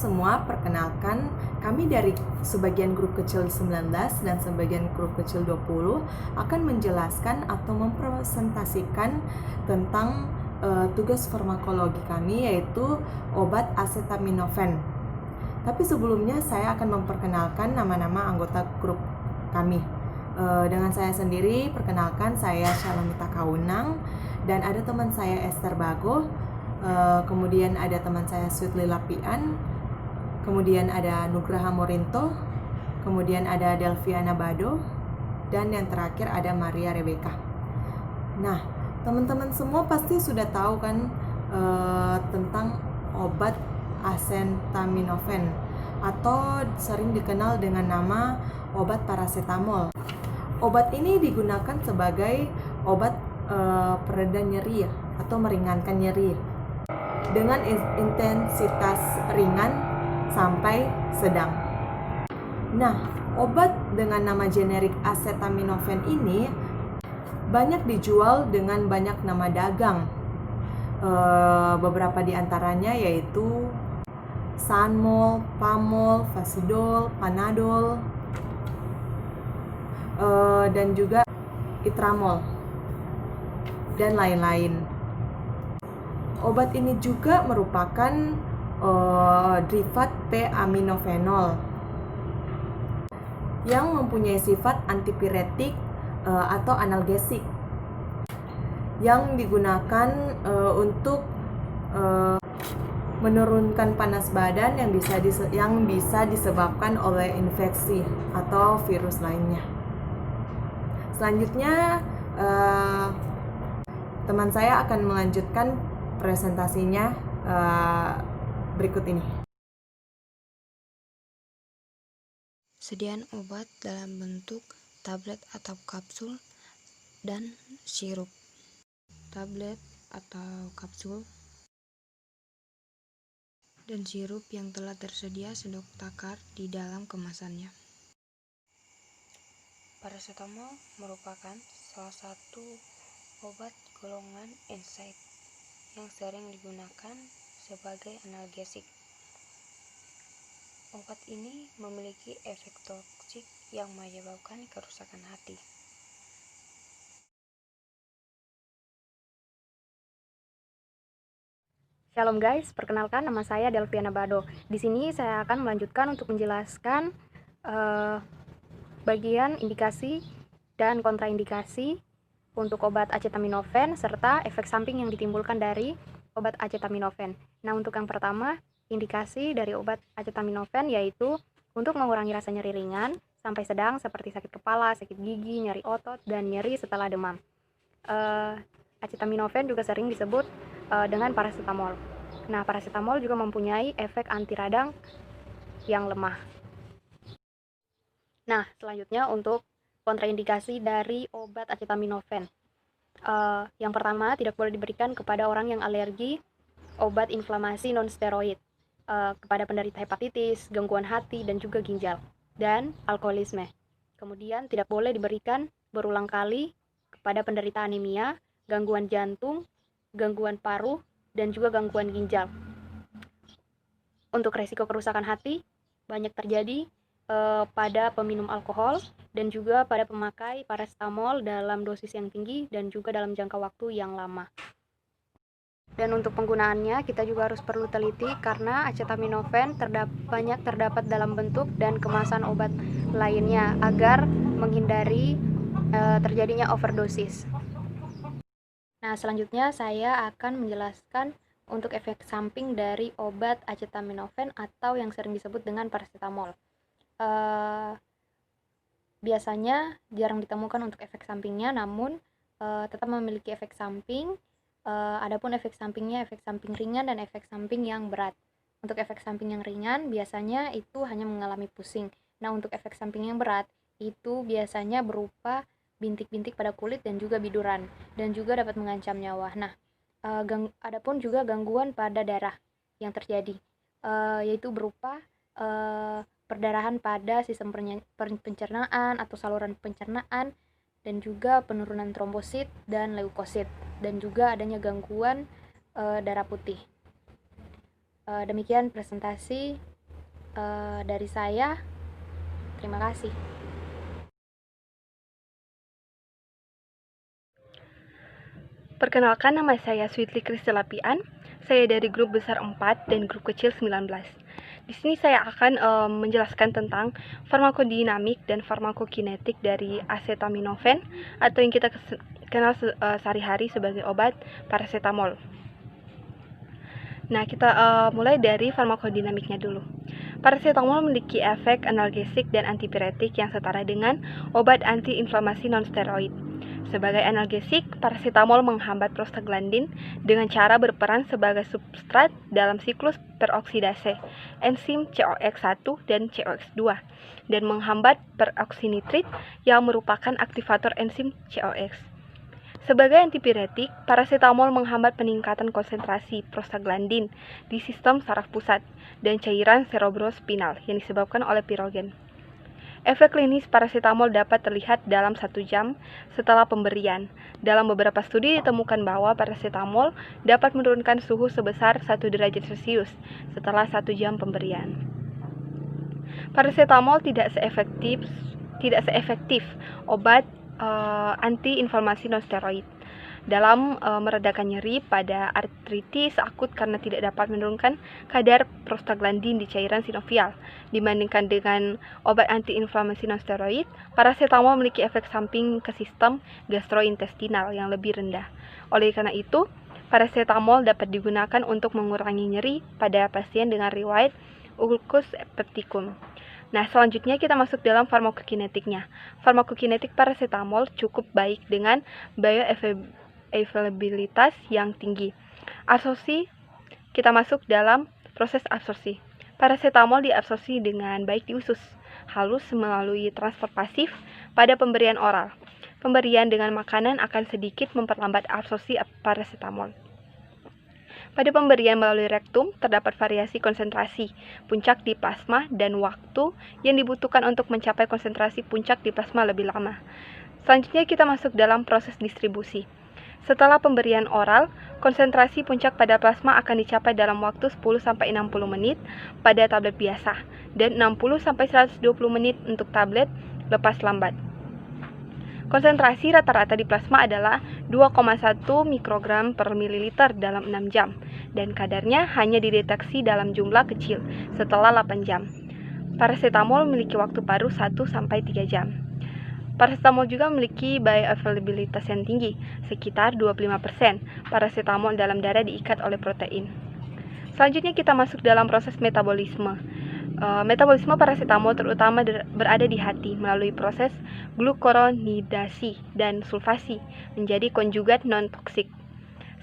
semua, perkenalkan kami dari sebagian grup kecil 19 dan sebagian grup kecil 20 akan menjelaskan atau mempresentasikan tentang tugas farmakologi kami, yaitu obat acetaminophen. Tapi sebelumnya saya akan memperkenalkan nama-nama anggota grup kami. Dengan saya sendiri, perkenalkan saya Syalamita Kaunang, dan ada teman saya Esther Bago, kemudian ada teman saya Sweetly Lapian, kemudian ada Nugraha Morinto, kemudian ada Delviana Bado, dan yang terakhir ada Maria Rebecca. Nah, teman-teman semua pasti sudah tahu kan tentang obat acetaminophen atau sering dikenal dengan nama obat paracetamol. Obat ini digunakan sebagai obat pereda nyeri atau meringankan nyeri dengan intensitas ringan sampai sedang. Nah, obat dengan nama generik acetaminophen ini banyak dijual dengan banyak nama dagang. Beberapa di antaranya yaitu Sanmol, Pamol, Fasidol, Panadol, dan juga Itramol, dan lain-lain. Obat ini juga merupakan derivat P-aminofenol yang mempunyai sifat antipiretik atau analgesik yang digunakan untuk menurunkan panas badan yang bisa disebabkan oleh infeksi atau virus lainnya. Selanjutnya teman saya akan melanjutkan presentasinya berikut ini. Sediaan obat dalam bentuk tablet atau kapsul dan sirup. Tablet atau kapsul dan sirup yang telah tersedia sedok takar di dalam kemasannya. Paracetamol merupakan salah satu obat golongan NSAID yang sering digunakan sebagai analgesik. Obat ini memiliki efek toksik yang menyebabkan kerusakan hati. Shalom guys, perkenalkan nama saya Delviana Bado. Di sini saya akan melanjutkan untuk menjelaskan bagian indikasi dan kontraindikasi untuk obat acetaminophen serta efek samping yang ditimbulkan dari obat acetaminophen. Nah, untuk yang pertama, indikasi dari obat acetaminophen yaitu untuk mengurangi rasa nyeri ringan sampai sedang seperti sakit kepala, sakit gigi, nyeri otot, dan nyeri setelah demam. Acetaminophen juga sering disebut dengan paracetamol. Nah, paracetamol juga mempunyai efek anti radang yang lemah. Nah, selanjutnya untuk kontraindikasi dari obat acetaminophen. Yang pertama, tidak boleh diberikan kepada orang yang alergi obat inflamasi non-steroid, kepada penderita hepatitis, gangguan hati, dan juga ginjal, dan alkoholisme. Kemudian tidak boleh diberikan berulang kali kepada penderita anemia, gangguan jantung, gangguan paru, dan juga gangguan ginjal. Untuk resiko kerusakan hati banyak terjadi pada peminum alkohol dan juga pada pemakai paracetamol dalam dosis yang tinggi dan juga dalam jangka waktu yang lama. Dan untuk penggunaannya kita juga harus perlu teliti karena acetaminophen banyak terdapat dalam bentuk dan kemasan obat lainnya agar menghindari terjadinya overdosis. Nah, selanjutnya saya akan menjelaskan untuk efek samping dari obat acetaminophen atau yang sering disebut dengan paracetamol. Biasanya jarang ditemukan untuk efek sampingnya, namun tetap memiliki efek samping. Adapun efek sampingnya efek samping ringan dan efek samping yang berat. Untuk efek samping yang ringan biasanya itu hanya mengalami pusing. Nah, untuk efek samping yang berat itu biasanya berupa bintik-bintik pada kulit dan juga biduran, dan juga dapat mengancam nyawa. Nah, adapun juga gangguan pada darah yang terjadi, yaitu berupa perdarahan pada sistem pencernaan atau saluran pencernaan, dan juga penurunan trombosit dan leukosit, dan juga adanya gangguan darah putih. Demikian presentasi Dari saya, terima kasih. Perkenalkan, nama saya Sweetly Kristelapian. Saya dari grup besar 4 dan grup kecil 19. Di sini saya akan menjelaskan tentang farmakodinamik dan farmakokinetik dari acetaminophen atau yang kita kenal sehari-hari sebagai obat paracetamol. Nah, kita mulai dari farmakodinamiknya dulu. Paracetamol memiliki efek analgesik dan antipiretik yang setara dengan obat antiinflamasi non-steroid. Sebagai analgesik, paracetamol menghambat prostaglandin dengan cara berperan sebagai substrat dalam siklus peroksidase enzim COX-1 dan COX-2 dan menghambat peroksinitrit yang merupakan aktivator enzim COX. Sebagai antipiretik, paracetamol menghambat peningkatan konsentrasi prostaglandin di sistem saraf pusat dan cairan cerebrospinal yang disebabkan oleh pirogen. Efek klinis paracetamol dapat terlihat dalam 1 jam setelah pemberian. Dalam beberapa studi ditemukan bahwa paracetamol dapat menurunkan suhu sebesar 1 derajat Celcius setelah 1 jam pemberian. Paracetamol tidak seefektif obat antiinflamasi non-steroid dalam meredakan nyeri pada artritis akut karena tidak dapat menurunkan kadar prostaglandin di cairan sinovial. Dibandingkan dengan obat antiinflamasi non-steroid, paracetamol memiliki efek samping ke sistem gastrointestinal yang lebih rendah. Oleh karena itu, paracetamol dapat digunakan untuk mengurangi nyeri pada pasien dengan riwayat ulcus pepticum. Nah, selanjutnya kita masuk dalam farmakokinetiknya. Farmakokinetik paracetamol cukup baik dengan bioavailabilitas yang tinggi. Absorpsi, kita masuk dalam proses absorpsi. Paracetamol diabsorpsi dengan baik di usus halus melalui transfer pasif pada pemberian oral. Pemberian dengan makanan akan sedikit memperlambat absorpsi paracetamol. Pada pemberian melalui rektum, terdapat variasi konsentrasi puncak di plasma dan waktu yang dibutuhkan untuk mencapai konsentrasi puncak di plasma lebih lama. Selanjutnya kita masuk dalam proses distribusi. Setelah pemberian oral, konsentrasi puncak pada plasma akan dicapai dalam waktu 10-60 menit pada tablet biasa dan 60-120 menit untuk tablet lepas lambat. Konsentrasi rata-rata di plasma adalah 2,1 mikrogram per mililiter dalam 6 jam, dan kadarnya hanya dideteksi dalam jumlah kecil setelah 8 jam. Paracetamol memiliki waktu paruh 1-3 jam. Paracetamol juga memiliki bioavailabilitas yang tinggi, sekitar 25%. Paracetamol dalam darah diikat oleh protein. Selanjutnya kita masuk dalam proses metabolisme. Metabolisme paracetamol terutama berada di hati melalui proses glukuronidasi dan sulfasi menjadi konjugat non-toksik.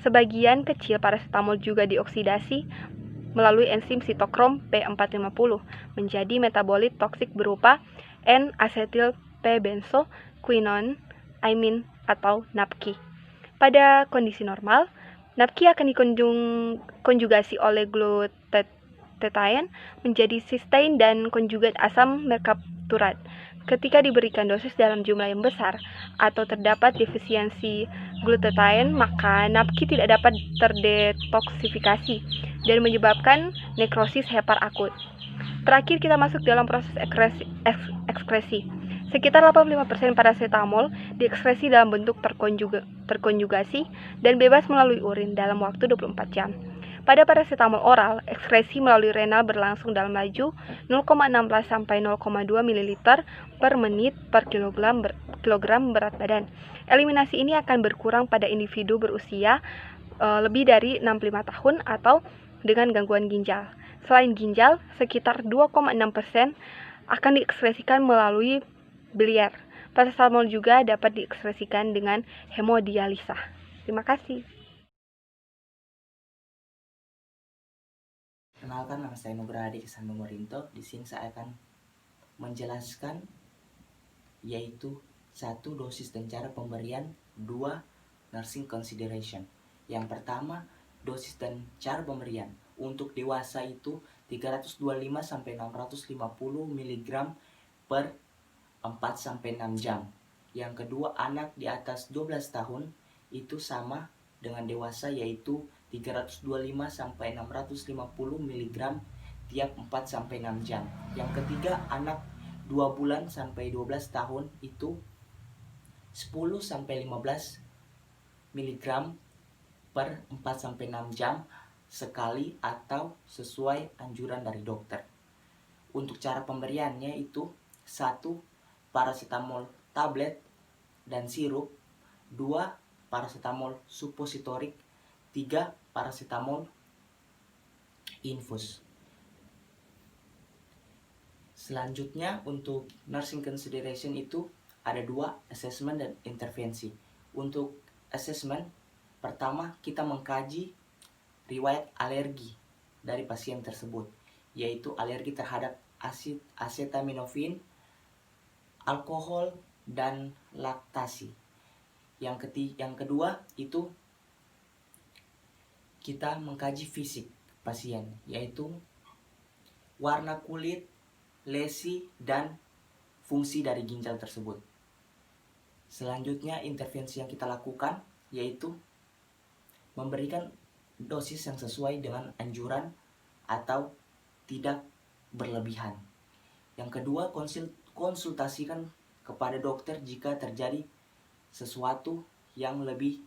Sebagian kecil paracetamol juga dioksidasi melalui enzim sitokrom P450 menjadi metabolit toksik berupa N-asetil P-benzoquinone imin atau NAPQI. Pada kondisi normal, NAPQI akan dikonjugasi oleh glutathione menjadi cysteine dan konjugat asam merkapturat. Ketika diberikan dosis dalam jumlah yang besar atau terdapat defisiensi glutathione, maka NAPQI tidak dapat terdetoksifikasi dan menyebabkan nekrosis hepar akut. Terakhir kita masuk dalam proses ekskresi. Sekitar 85% paracetamol diekskresi dalam bentuk terkonjugasi dan bebas melalui urin dalam waktu 24 jam. Pada paracetamol oral, ekskresi melalui renal berlangsung dalam laju 0,16 sampai 0,2 ml per menit per kilogram berat badan. Eliminasi ini akan berkurang pada individu berusia lebih dari 65 tahun atau dengan gangguan ginjal. Selain ginjal, sekitar 2,6% akan diekskresikan melalui biliar. Paracetamol juga dapat diekskresikan dengan hemodialisa. Terima kasih. Kenalkan, nama saya Nugraha Adi Kesan Memorinto. Di sini saya akan menjelaskan yaitu 1 dosis dan cara pemberian, 2 nursing consideration. Yang pertama, dosis dan cara pemberian. Untuk dewasa itu 325 sampai 650 mg per 4-6 jam. Yang kedua, anak di atas 12 tahun itu sama dengan dewasa, yaitu 325 sampai 650 mg tiap 4-6 jam. Yang ketiga, anak 2 bulan sampai 12 tahun itu 10-15 mg per 4-6 jam sekali atau sesuai anjuran dari dokter. Untuk cara pemberiannya itu 1. Paracetamol tablet dan sirup, 2. Paracetamol suppositorik, 3. Paracetamol infus. Selanjutnya untuk nursing consideration itu ada 2, assessment dan intervensi. Untuk assessment, pertama kita mengkaji riwayat alergi dari pasien tersebut, yaitu alergi terhadap acetaminophen, alkohol, dan laktasi. Yang kedua itu kita mengkaji fisik pasien, yaitu warna kulit, lesi, dan fungsi dari ginjal tersebut. Selanjutnya intervensi yang kita lakukan yaitu memberikan dosis yang sesuai dengan anjuran atau tidak berlebihan. Yang kedua, konsultasikan kepada dokter jika terjadi sesuatu yang lebih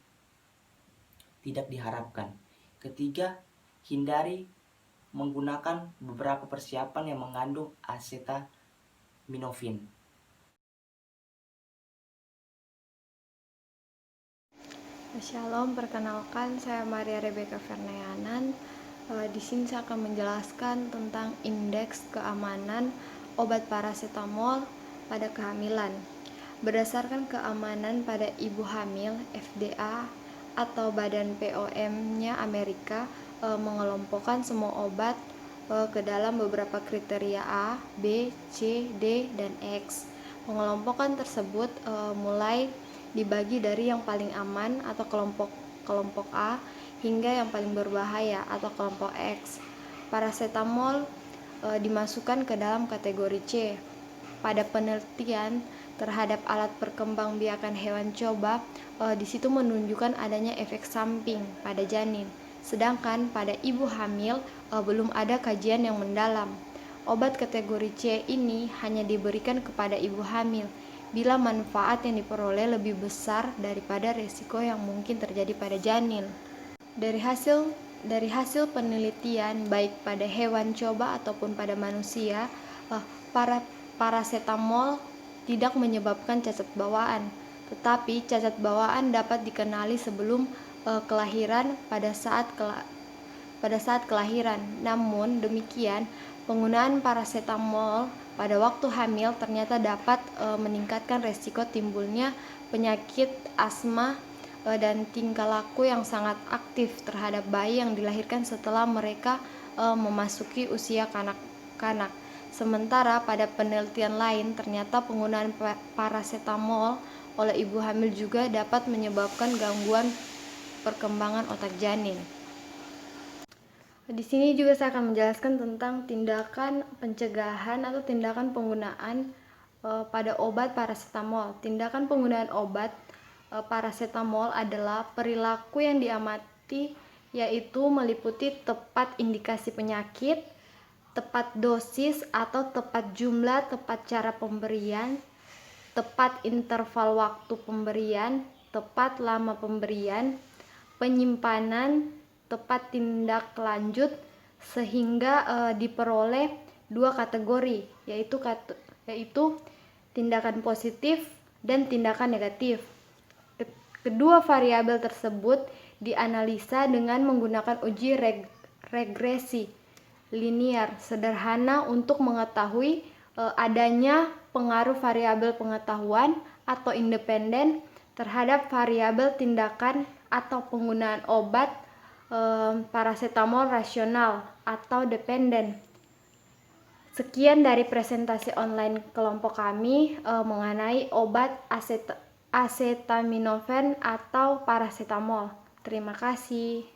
tidak diharapkan. Ketiga, hindari menggunakan beberapa persiapan yang mengandung acetaminophen. Shalom, perkenalkan saya Maria Rebecca Ferneanan. Di sini saya akan menjelaskan tentang indeks keamanan obat paracetamol pada kehamilan. Berdasarkan keamanan pada ibu hamil, FDA atau Badan POM-nya Amerika mengelompokkan semua obat ke dalam beberapa kriteria A, B, C, D, dan X. Pengelompokan tersebut mulai dibagi dari yang paling aman atau kelompok A hingga yang paling berbahaya atau kelompok X. Paracetamol dimasukkan ke dalam kategori C. Pada penelitian terhadap alat perkembangbiakan hewan coba, di situ menunjukkan adanya efek samping pada janin. Sedangkan pada ibu hamil belum ada kajian yang mendalam. Obat kategori C ini hanya diberikan kepada ibu hamil bila manfaat yang diperoleh lebih besar daripada resiko yang mungkin terjadi pada janin. Dari hasil penelitian baik pada hewan coba ataupun pada manusia, paracetamol tidak menyebabkan cacat bawaan, tetapi cacat bawaan dapat dikenali sebelum kelahiran pada saat kelahiran. Namun demikian, penggunaan paracetamol pada waktu hamil ternyata dapat meningkatkan resiko timbulnya penyakit asma dan tingkah laku yang sangat aktif terhadap bayi yang dilahirkan setelah mereka memasuki usia kanak-kanak. Sementara pada penelitian lain ternyata penggunaan paracetamol oleh ibu hamil juga dapat menyebabkan gangguan perkembangan otak janin. Di sini juga saya akan menjelaskan tentang tindakan pencegahan atau tindakan penggunaan pada obat paracetamol. Tindakan penggunaan obat paracetamol adalah perilaku yang diamati, yaitu meliputi tepat indikasi penyakit, tepat dosis atau tepat jumlah, tepat cara pemberian, tepat interval waktu pemberian, tepat lama pemberian, penyimpanan, tepat tindak lanjut, sehingga diperoleh 2 kategori, yaitu tindakan positif dan tindakan negatif. Kedua variabel tersebut dianalisa dengan menggunakan uji regresi linear sederhana untuk mengetahui adanya pengaruh variabel pengetahuan atau independen terhadap variabel tindakan atau penggunaan obat paracetamol rasional atau dependen. Sekian dari presentasi online kelompok kami mengenai obat acetaminophen atau paracetamol. Terima kasih.